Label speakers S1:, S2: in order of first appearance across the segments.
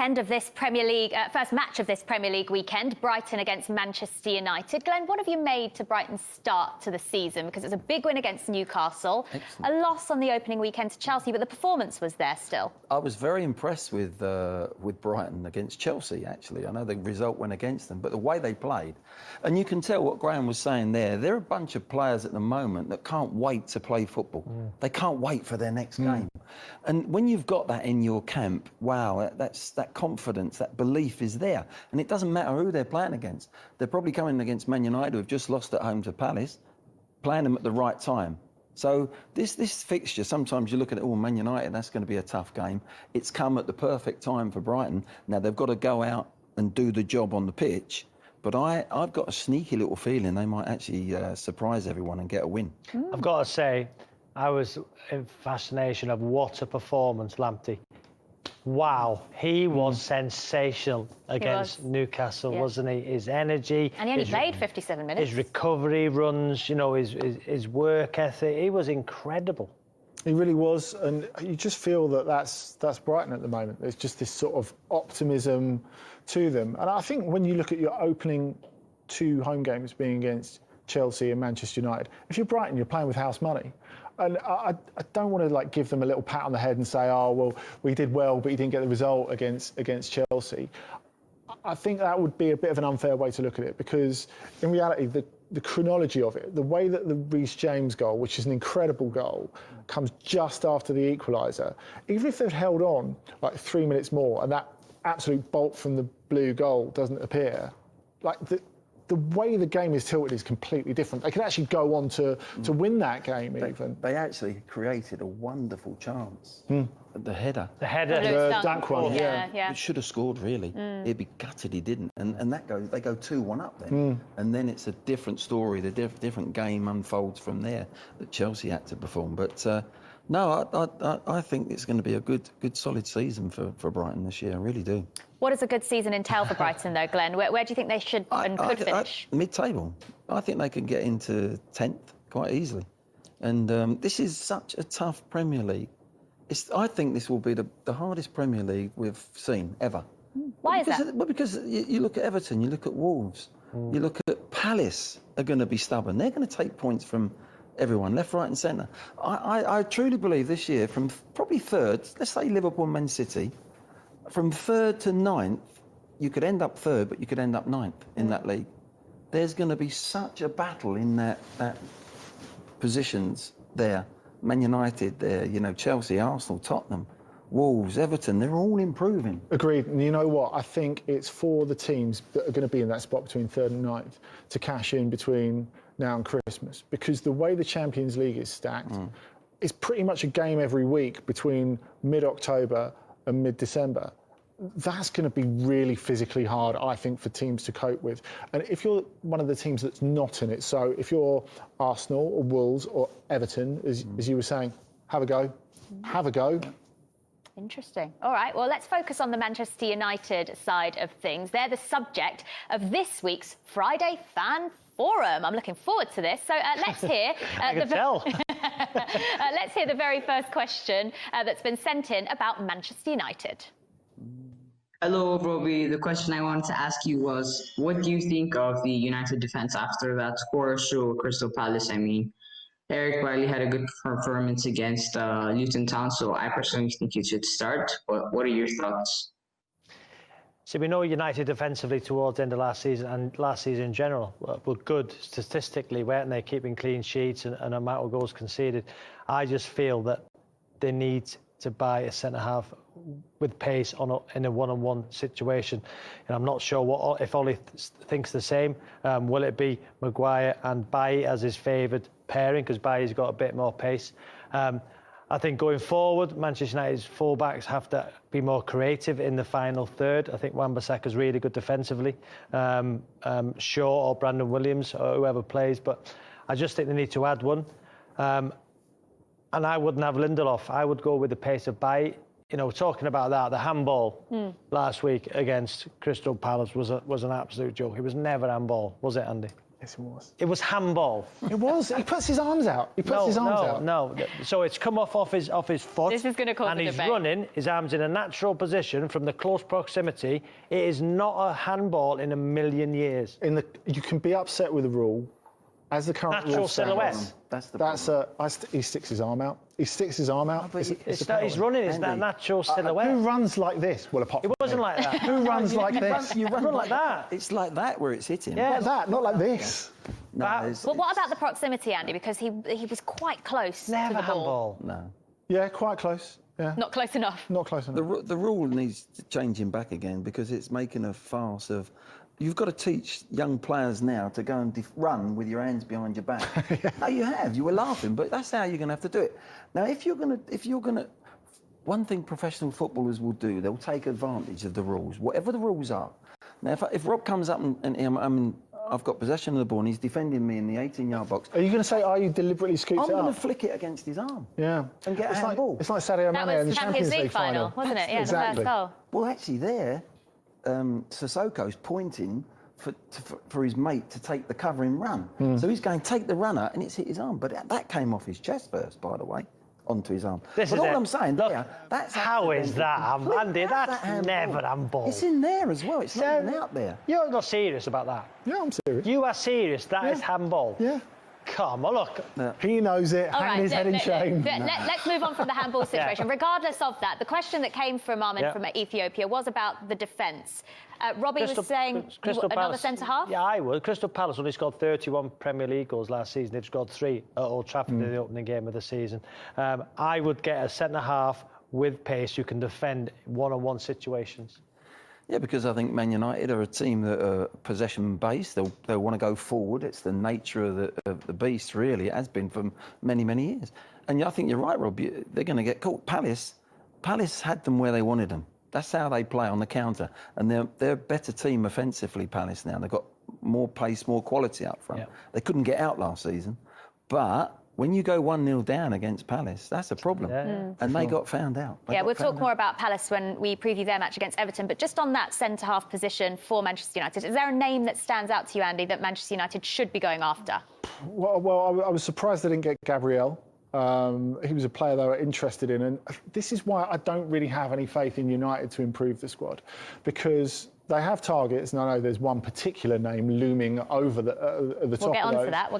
S1: weekend of this Premier League, first match of this Premier League weekend, Brighton against Manchester United. Glenn, what have you made to Brighton's start to the season? Because it's a big win against Newcastle, a loss on the opening weekend to Chelsea, but the performance was there still. I
S2: was very impressed with Brighton against Chelsea, actually. I know the result went against them, but the way they played. And you can tell what Graham was saying there. They're a bunch of players at the moment that can't wait to play football. They can't wait for their next game. And when you've got that in your camp, wow, that confidence, that belief is there. And it doesn't matter who they're playing against. They're probably coming against Man Utd, who have just lost at home to Palace, playing them at the right time. So this fixture, sometimes you look at it, oh, Man Utd, that's going to be a tough game. It's come at the perfect time for Brighton. Now, they've got to go out and do the job on the pitch. But I've got a sneaky little feeling they might actually surprise everyone and get a win.
S3: I've got to say, I was in fascination of what a performance, Lamptey. Wow, he was sensational against Newcastle, wasn't he? His energy.
S1: And he only played 57 minutes.
S3: His recovery runs, you know, his work ethic. He was incredible.
S4: He really was, and you just feel that that's Brighton at the moment. There's just this sort of optimism to them. And I think when you look at your opening two home games being against Chelsea and Manchester United, if you're Brighton, you're playing with house money. And I don't want to give them a little pat on the head and say, oh, well, we did well, but you didn't get the result against Chelsea. I think that would be a bit of an unfair way to look at it, because in reality, the chronology of it, the way that the Reece James goal, which is an incredible goal, comes just after the equaliser, even if they've held on 3 minutes more and that absolute bolt from the blue goal doesn't appear, the way the game is tilted is completely different. They could actually go on to win that game even.
S2: They actually created a wonderful chance. The header.
S3: The header.
S4: The dunk one,
S2: It should have scored, really. He'd be gutted he didn't. And they go 2-1 up then. And then it's a different story. The different game unfolds from there that Chelsea had to perform. But no, I think it's going to be a good solid season for Brighton this year. I really do.
S1: What does a good season entail for Brighton, though, Glenn? Where do you think they should and could finish?
S2: Mid-table. I think they could get into 10th quite easily. And this is such a tough Premier League. I think this will be the hardest Premier League we've seen ever.
S1: Why is that?
S2: Well, because you look at Everton, you look at Wolves, you look at Palace are going to be stubborn. They're going to take points from everyone, left, right and centre. I truly believe this year, from probably third, let's say Liverpool and Man City, from third to ninth, you could end up third, but you could end up ninth in that league. There's going to be such a battle in that positions there. Man United there, Chelsea, Arsenal, Tottenham, Wolves, Everton, they're all improving.
S4: Agreed. And you know what? I think it's for the teams that are going to be in that spot between third and ninth to cash in between now and Christmas. Because the way the Champions League is stacked, it's pretty much a game every week between mid-October and mid-December. That's going to be really physically hard, I think, for teams to cope with. And if you're one of the teams that's not in it, so if you're Arsenal or Wolves or Everton, as you were saying, have a go. Have a go.
S1: Interesting. All right, well, let's focus on the Manchester United side of things. They're the subject of this week's Friday Fan Forum. I'm looking forward to this. So let's hear... let's hear the very first question that's been sent in about Manchester United.
S5: Hello, Robbie. The question I wanted to ask you was, what do you think of the United defence after that score show Crystal Palace? I mean, Eric Bailly had a good performance against Luton Town, so I personally think he should start. But what are your thoughts?
S3: So we know United defensively towards the end of last season and last season in general were good statistically, weren't they? Keeping clean sheets and amount of goals conceded. I just feel that they need to buy a centre-half with pace in a one-on-one situation. And I'm not sure if Ollie thinks the same. Will it be Maguire and Bailly as his favoured pairing, because Bailly's got a bit more pace? I think going forward, Manchester United's full-backs have to be more creative in the final third. I think Wan-Bissaka's really good defensively. Shaw or Brandon Williams or whoever plays, but I just think they need to add one. And I wouldn't have Lindelof. I would go with the pace of Bailly. Talking about that, the handball last week against Crystal Palace was an absolute joke. It was never handball, was it, Andy?
S4: Yes, it was.
S3: It was handball.
S4: It was. He puts his arms out. He puts his arms out.
S3: No. So it's come off his foot.
S1: This is going to cause
S3: and
S1: a
S3: he's
S1: debate.
S3: running. His arms in a natural position from the close proximity. It is not a handball in a million years.
S4: You can be upset with the rule. As the current
S3: Natural
S4: rule
S3: silhouette.
S4: stands, he sticks his arm out. He sticks his arm out.
S3: He's running. It's that natural silhouette.
S4: Who runs like this? Well, apart from
S3: It wasn't like that.
S4: Who runs like this?
S3: You run like that.
S2: It's like that where it's hitting.
S3: Yeah.
S4: Like that, not like this.
S2: No,
S1: Well, what about the proximity, Andy? Because he was quite close
S3: Never
S1: to the ball.
S3: handball.
S2: No.
S4: Yeah, quite close. Yeah.
S1: Not close enough.
S4: Not close enough.
S2: The rule needs changing back again because it's making a farce of. You've got to teach young players now to go and run with your hands behind your back. No, you have. You were laughing, but that's how you're going to have to do it. Now, if you're going to, one thing professional footballers will do, they'll take advantage of the rules, whatever the rules are. Now, if Rob comes up and I've got possession of the ball and he's defending me in the 18-yard box.
S4: Are you going to say, are you deliberately scooped
S2: I'm
S4: it up?
S2: going to flick it against his arm.
S4: Yeah.
S2: And get a
S4: it's
S2: handball.
S4: It's like Sadio
S1: That
S4: Mane in
S1: was
S4: the Champions League final,
S1: wasn't it? Yeah,
S4: exactly.
S1: the first goal.
S2: Well, actually, there, Sissoko's pointing for his mate to take the covering run. So he's going to take the runner and it's hit his arm. But that came off his chest first, by the way, onto his arm.
S3: This
S2: but
S3: is
S2: all
S3: it.
S2: I'm saying,
S3: Look,
S2: that's
S3: how is that,
S2: accidental.
S3: Andy? That's
S2: handball.
S3: never handball.
S2: It's in there as well. It's not even out there.
S3: You're not serious about that.
S4: Yeah, I'm serious.
S3: You are serious. That is handball.
S4: Yeah.
S3: Come on, look.
S4: He knows it.
S1: All
S4: Hang
S1: right,
S4: his head in shame.
S1: let's move on from the handball situation. Regardless of that, the question that came from Armin from Ethiopia was about the defence. Robbie was saying another centre-half?
S3: Yeah, I would. Crystal Palace only scored 31 Premier League goals last season. They've scored 3 at Old Trafford in the opening game of the season. I would get a centre-half with pace who can defend one-on-one situations.
S2: Yeah, because I think Man United are a team that are possession-based. They'll want to go forward. It's the nature of the beast, really. It has been for many, many years. And I think you're right, Rob. They're going to get caught. Palace had them where they wanted them. That's how they play on the counter. And they're a better team offensively, Palace, now. They've got more pace, more quality up front.
S3: Yeah.
S2: They couldn't get out last season. But when you go 1-0 down against Palace, that's a problem. And they got found out.
S1: We'll talk more about Palace when we preview their match against Everton. But just on that centre-half position for Manchester United, is there a name that stands out to you, Andy, that Manchester United should be going after?
S4: Well, I was surprised they didn't get Gabriel. He was a player they were interested in. And this is why I don't really have any faith in United to improve the squad. Because they have targets, and I know there's one particular name looming over the top of those.
S1: We'll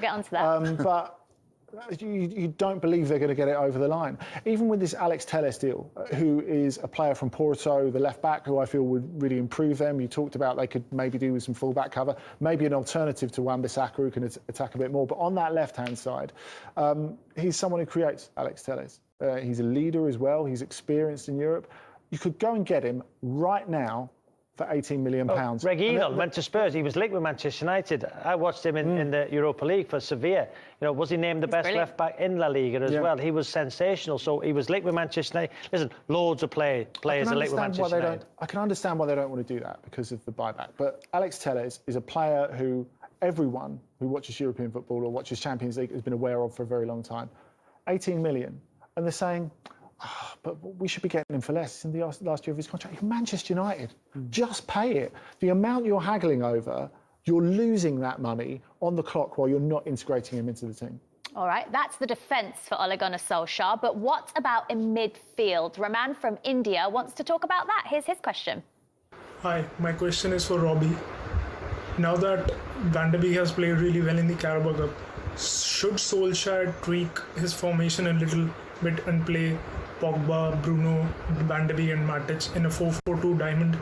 S1: get on to that.
S4: But you don't believe they're going to get it over the line. Even with this Alex Telles deal, who is a player from Porto, the left-back, who I feel would really improve them. You talked about they could maybe do with some full-back cover, maybe an alternative to Wan-Bissaka who can attack a bit more. But on that left-hand side, he's someone who creates, Alex Telles. He's a leader as well. He's experienced in Europe. You could go and get him right now for £18 million.
S3: Reguilon went to Spurs. He was linked with Manchester United. I watched him in the Europa League for Sevilla. You know, was he named the best left back in La Liga as well? He was sensational. So he was linked with Manchester United. Listen, loads of players are linked with Manchester United.
S4: I can understand why they don't want to do that because of the buyback. But Alex Telles is a player who everyone who watches European football or watches Champions League has been aware of for a very long time. 18 million, and they're saying, but we should be getting him for less in the last year of his contract. You're Manchester United. Just pay it. The amount you're haggling over, you're losing that money on the clock while you're not integrating him into the team.
S1: All right, that's the defence for Ole Gunnar Solskjaer. But what about in midfield? Raman from India wants to talk about that. Here's his question.
S6: Hi, my question is for Robbie. Now that Van de Beek has played really well in the Carabao Cup, should Solskjaer tweak his formation a little bit and play Pogba, Bruno, Van de Beek and Matic in a 4-4-2 diamond?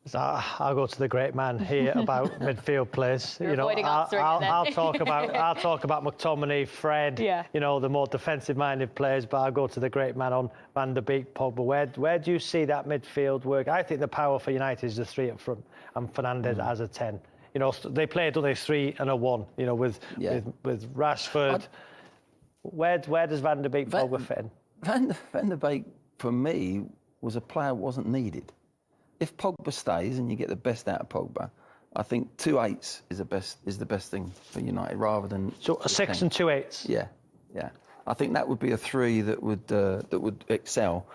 S3: So I'll go to the great man here about midfield players.
S1: You're avoiding answering it then.
S3: I'll talk about McTominay, Fred. You know, the more defensive-minded players. But I'll go to the great man on Van de Beek, Pogba. Where do you see that midfield work? I think the power for United is the 3 up front and Fernandes as a 10. You know, they played, don't they, 3 and a 1. You know, with Rashford. Where does Van de Beek, Pogba fit in?
S2: Van de Beek, for me, was a player that wasn't needed. If Pogba stays and you get the best out of Pogba, I think 2 8s is the best thing for United rather than.
S3: So a 6 and 2 8s.
S2: Yeah. I think that would be a 3 that would excel.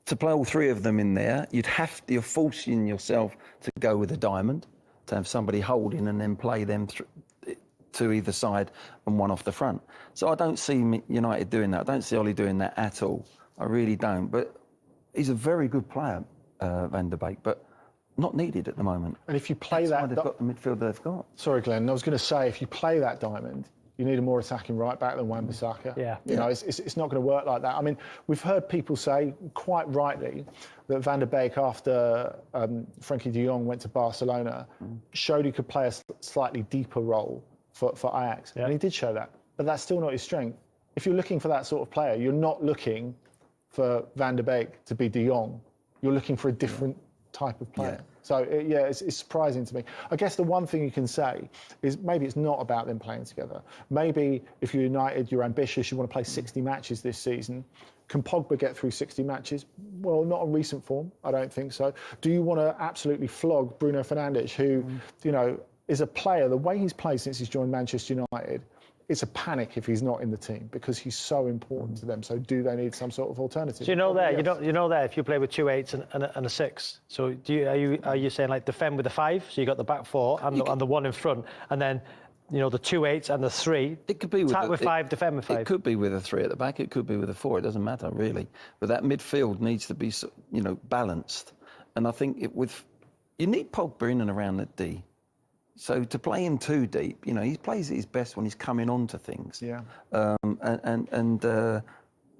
S2: To play all 3 of them in there, you're forcing yourself to go with a diamond. to have somebody holding and then play them to either side and one off the front. So I don't see United doing that. I don't see Ollie doing that at all. I really don't. But he's a very good player, Van der Beek, but not needed at the moment.
S4: And if you play
S2: That's
S4: that,
S2: why they've got the midfield they've got.
S4: Sorry, Glenn. I was going to say, if you play that diamond, you need a more attacking right back than Wan-Bissaka.
S3: Yeah.
S4: You know, it's not going to work like that. I mean, we've heard people say, quite rightly, that Van der Beek, after Frenkie de Jong went to Barcelona, showed he could play a slightly deeper role for Ajax.
S3: Yeah.
S4: And he did show that. But that's still not his strength. If you're looking for that sort of player, you're not looking for Van der Beek to be de Jong. You're looking for a different type of player.
S2: Yeah.
S4: So, it's surprising to me. I guess the one thing you can say is maybe it's not about them playing together. Maybe if you're United, you're ambitious, you want to play 60 matches this season. Can Pogba get through 60 matches? Well, not on recent form. I don't think so. Do you want to absolutely flog Bruno Fernandes, who, you know, is a player, the way he's played since he's joined Manchester United, it's a panic if he's not in the team because he's so important to them. So do they need some sort of alternative?
S3: So you know there,
S4: Yes.
S3: you know there, if you play with 2 8s and a 6. So are you saying like defend with the 5? So you got the back 4 and the one in front, and then you know the 2 8s and the 3.
S2: It could be with
S3: attack with 5, defend with 5.
S2: It could be with a 3 at the back. It could be with a 4. It doesn't matter really. But that midfield needs to be, you know, balanced. And I think you need Pogba in and around the D. So to play him too deep, you know, he plays at his best when he's coming on to things.
S4: Yeah.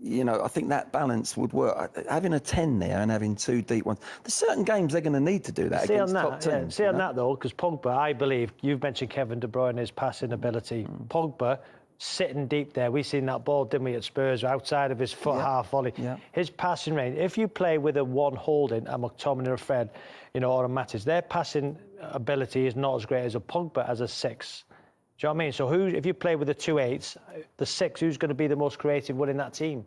S2: You know, I think that balance would work. Having a 10 there and having 2 deep ones. There's certain games they're going to need to do that against top teams.
S3: See on that though, because Pogba, I believe, you've mentioned Kevin De Bruyne's passing ability. Pogba sitting deep there. We seen that ball, didn't we, at Spurs, outside of his foot half volley. Yeah. His passing range, if you play with a 1 holding, a McTominay or a Fred, you know, or a Matic, their passing ability is not as great as a Pogba as a 6. Do you know what I mean? So if you play with the 2 8s, the 6, who's going to be the most creative one in that team?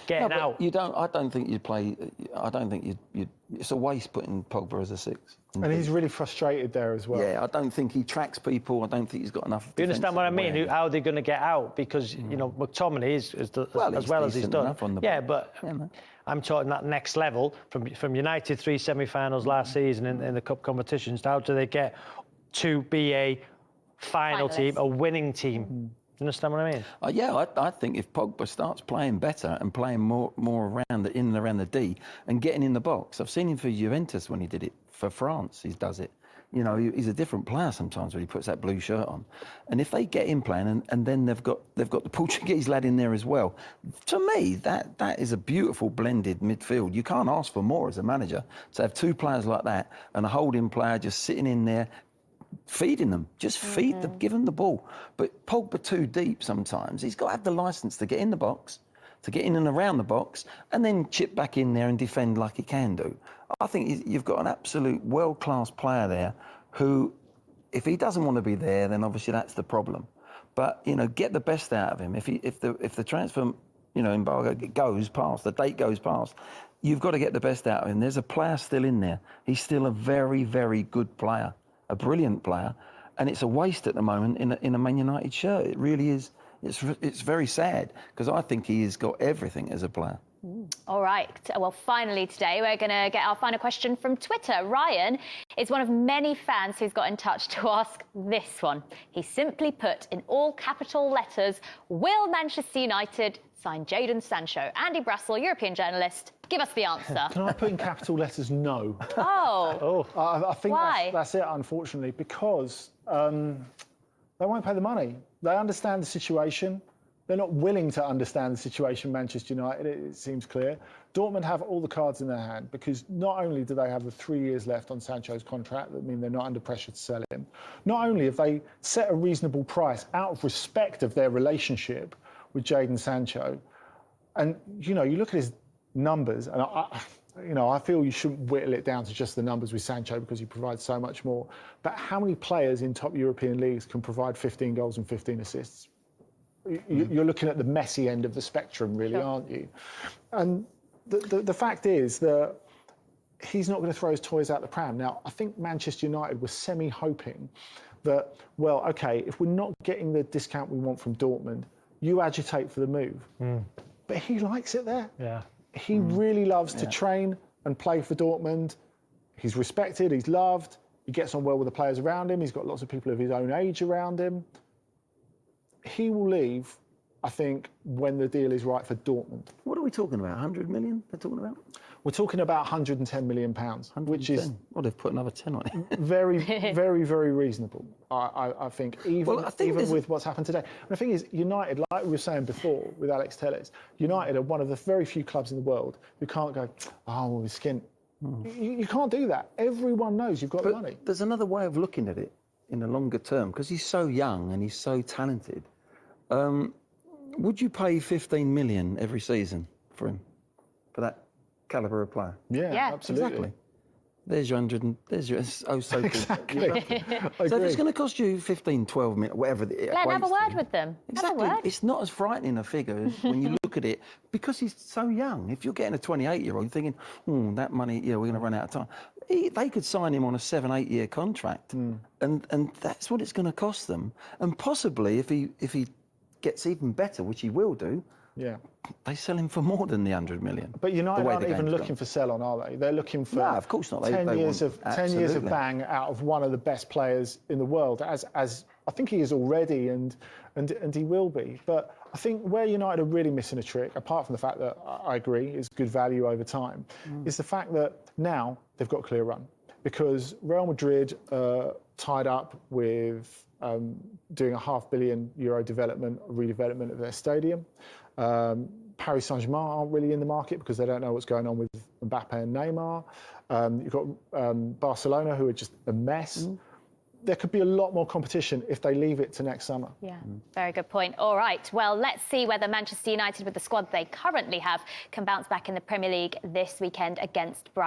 S3: Getting out.
S2: You don't. I don't think you'd play. I don't think you'd. It's a waste putting Pogba as a 6.
S4: And he's really frustrated there as well.
S2: Yeah, I don't think he tracks people. I don't think he's got enough.
S3: You understand what I mean? How are they going to get out? Because you know McTominay is as well as he's done. But I'm talking that next level from United 3 semi-finals last season in the cup competitions. How do they get to be a final team, a winning team? You understand what I mean?
S2: I think if Pogba starts playing better and playing more around in and around the D and getting in the box. I've seen him for Juventus when he did it for France. He does it. You know, he's a different player sometimes when he puts that blue shirt on. And if they get him playing and then they've got the Portuguese lad in there as well, to me, that is a beautiful blended midfield. You can't ask for more as a manager to have 2 players like that and a holding player just sitting in there, feeding them. Just feed them, give them the ball. But Pogba too deep sometimes. He's got to have the licence to get in the box, to get in and around the box, and then chip back in there and defend like he can do. I think you've got an absolute world-class player there who, if he doesn't want to be there, then obviously that's the problem. But, you know, get the best out of him. If the transfer, you know, embargo goes past, the date goes past, you've got to get the best out of him. There's a player still in there. He's still a very, very good player. A brilliant player, and it's a waste at the moment in a Man United shirt. It really is. It's very sad because I think he has got everything as a player.
S1: All right. Well, finally today, we're going to get our final question from Twitter. Ryan is one of many fans who's got in touch to ask this one. He simply put in all capital letters, will Manchester United sign Jadon Sancho? Andy Brassel, European journalist, give us the answer.
S4: Can I put in capital letters no?
S1: Oh.
S4: I think
S1: Why?
S4: that's it, unfortunately, because they won't pay the money. They understand the situation. They're not willing to understand the situation, Manchester United, it seems clear. Dortmund have all the cards in their hand because not only do they have the 3 years left on Sancho's contract, that mean they're not under pressure to sell him, not only have they set a reasonable price out of respect of their relationship with Jadon Sancho, and, you know, you look at his numbers, and I feel you shouldn't whittle it down to just the numbers with Sancho because he provides so much more. But how many players in top European leagues can provide 15 goals and 15 assists? You're looking at the Messi end of the spectrum, really, aren't you? And the fact is that he's not going to throw his toys out the pram. Now, I think Manchester United was semi-hoping that, well, OK, if we're not getting the discount we want from Dortmund, you agitate for the move. But he likes it there.
S3: Yeah.
S4: He really loves to train and play for Dortmund. He's respected, he's loved. He gets on well with the players around him. He's got lots of people of his own age around him. He will leave, I think, when the deal is right for Dortmund.
S2: What are we talking about? 100 million they're talking about?
S4: We're talking about £110 million, which is
S2: Well, they've put another 10 on it.
S4: very, very, very reasonable, I think, even with what's happened today. And the thing is, United, like we were saying before with Alex Telles, United are one of the very few clubs in the world who can't go, oh, well, we're skint. You can't do that. Everyone knows you've got the money.
S2: There's another way of looking at it in the longer term, because he's so young and he's so talented. Would you pay 15 million every season for him, for that calibre of player?
S4: Yeah, absolutely.
S2: Exactly. There's your 100 and there's your so-called.
S4: Exactly.
S2: So if it's going to cost you 15, 12 minutes, whatever it
S1: Glenn, have a
S2: equates
S1: word
S2: to,
S1: with them.
S2: Exactly.
S1: Have a word.
S2: It's not as frightening a figure as when you look at it, because he's so young. If you're getting a 28-year-old, you're thinking, that money, we're going to run out of time. They could sign him on a 7-8 year contract, and that's what it's going to cost them. And possibly if he gets even better, which he will do, they sell him for more than the 100 million.
S4: But United aren't even looking for sell-on, are they? They're looking for
S2: of course not.
S4: 10 years of bang out of one of the best players in the world, as I think he is already, and he will be. But I think where United are really missing a trick, apart from the fact that I agree is good value over time, is the fact that now they've got a clear run, because Real Madrid tied up with doing a €500 million redevelopment of their stadium. Paris Saint-Germain aren't really in the market because they don't know what's going on with Mbappe and Neymar. You've got Barcelona, who are just a mess. There could be a lot more competition if they leave it to next summer.
S1: Yeah, very good point. All right, well, let's see whether Manchester United, with the squad they currently have, can bounce back in the Premier League this weekend against Brighton.